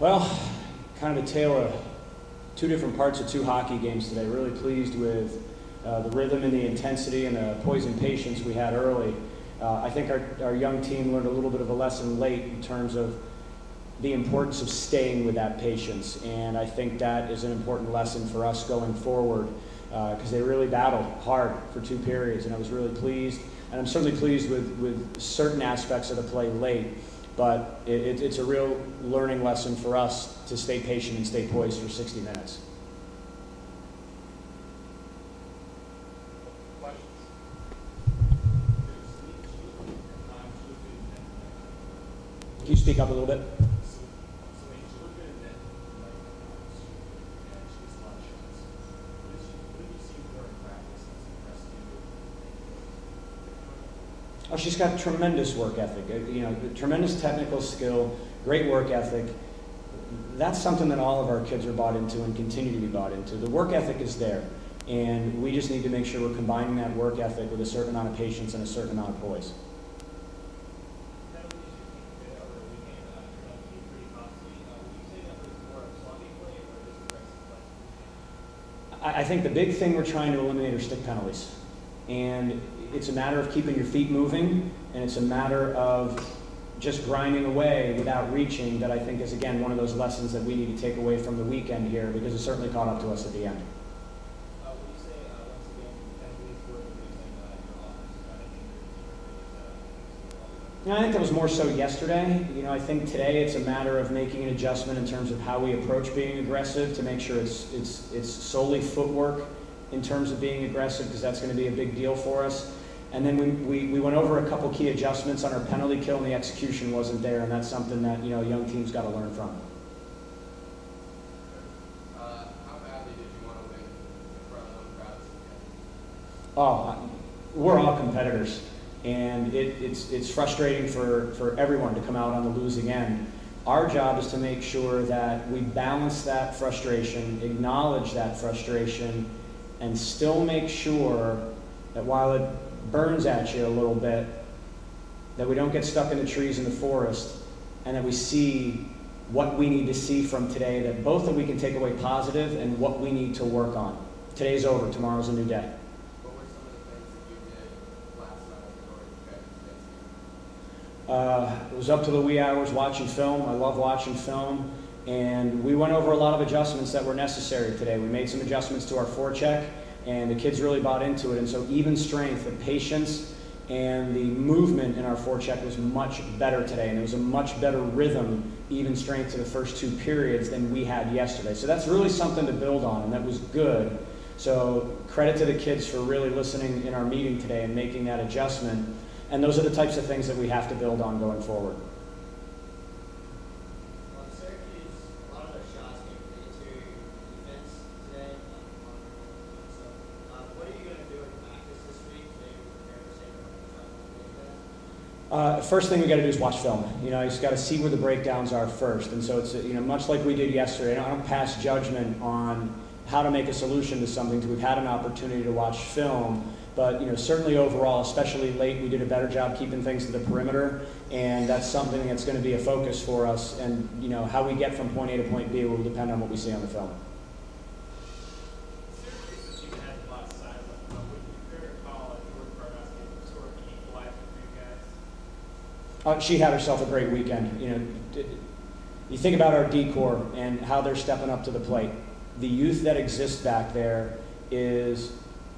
Well, kind of a tale of two different parts of two hockey games today. Really pleased with the rhythm and the intensity and the poise and patience we had early. I think our young team learned a little bit of a lesson late in terms of the importance of staying with that patience, and I think that is an important lesson for us going forward because they really battled hard for 2 periods, and I was really pleased, and I'm certainly pleased with certain aspects of the play late, but it's a real learning lesson for us to stay patient and stay poised for 60 minutes. Can you speak up a little bit? Oh, she's got tremendous work ethic, tremendous technical skill, great work ethic. That's something that all of our kids are bought into and continue to be bought into. The work ethic is there, and we just need to make sure we're combining that work ethic with a certain amount of patience and a certain amount of poise. I think the big thing we're trying to eliminate are stick penalties. And it's a matter of keeping your feet moving, and it's a matter of just grinding away without reaching that I think is, again, one of those lessons that we need to take away from the weekend here, because it certainly caught up to us at the end. Would you say, once again, penalties were the reason your offense got I think that was more so yesterday. I think today it's a matter of making an adjustment in terms of how we approach being aggressive to make sure it's solely footwork in terms of being aggressive, because that's going to be a big deal for us. And then we went over a couple key adjustments on our penalty kill, and the execution wasn't there, and that's something that a young team's got to learn from. How badly did you want to win in front of crowds? Oh, we're all competitors, and it's frustrating for everyone to come out on the losing end. Our job is to make sure that we balance that frustration, acknowledge that frustration, and still make sure that while it burns at you a little bit, that we don't get stuck in the trees in the forest, and that we see what we need to see from today, that we can take away positive and what we need to work on. Today's over, tomorrow's a new day. What were some of the things that you did last night in order to get It was up to the wee hours watching film. I love watching film. And we went over a lot of adjustments that were necessary today. We made some adjustments to our forecheck, and the kids really bought into it. And so even strength, the patience, and the movement in our forecheck was much better today. And it was a much better rhythm, even strength to the first 2 periods than we had yesterday. So that's really something to build on, and that was good. So credit to the kids for really listening in our meeting today and making that adjustment. And those are the types of things that we have to build on going forward. First thing we got to do is watch film. You just got to see where the breakdowns are first. And so it's much like we did yesterday. I don't pass judgment on how to make a solution to something until we've had an opportunity to watch film. But certainly overall, especially late, we did a better job keeping things to the perimeter, and that's something that's going to be a focus for us. And how we get from point A to point B will depend on what we see on the film. She had herself a great weekend. You think about our D-corps and how they're stepping up to the plate. The youth that exists back there is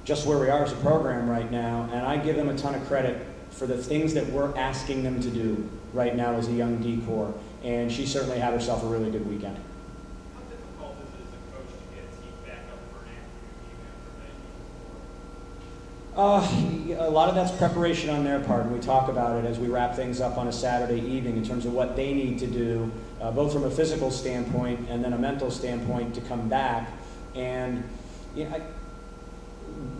just where we are as a program right now, and I give them a ton of credit for the things that we're asking them to do right now as a young D-corps, and she certainly had herself a really good weekend. How difficult is it as a coach to get a team back up for an A lot of that's preparation on their part, and we talk about it as we wrap things up on a Saturday evening in terms of what they need to do, both from a physical standpoint and then a mental standpoint to come back. And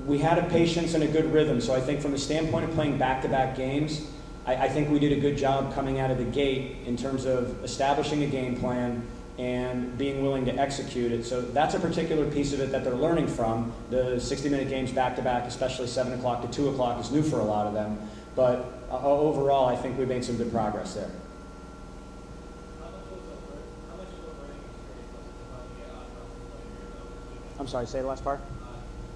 we had a patience and a good rhythm, so I think from the standpoint of playing back-to-back games, I think we did a good job coming out of the gate in terms of establishing a game plan and being willing to execute it. So that's a particular piece of it that they're learning from. The 60-minute games back-to-back, especially 7 o'clock to 2 o'clock, is new for a lot of them. But overall, I think we made some good progress there. How much of a I'm sorry, say the last part.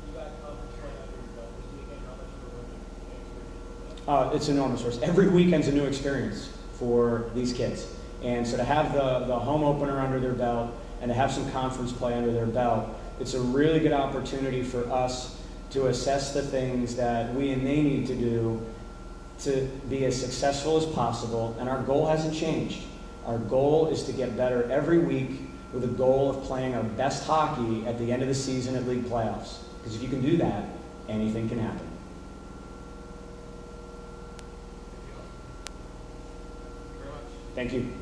You got conference play under your belt this weekend. How much of a learning experience was that? It's enormous for us. Every weekend's a new experience for these kids. And so to have the home opener under their belt and to have some conference play under their belt, it's a really good opportunity for us to assess the things that we and they need to do to be as successful as possible. And our goal hasn't changed. Our goal is to get better every week with the goal of playing our best hockey at the end of the season at league playoffs. Because if you can do that, anything can happen. Thank you very much. Thank you.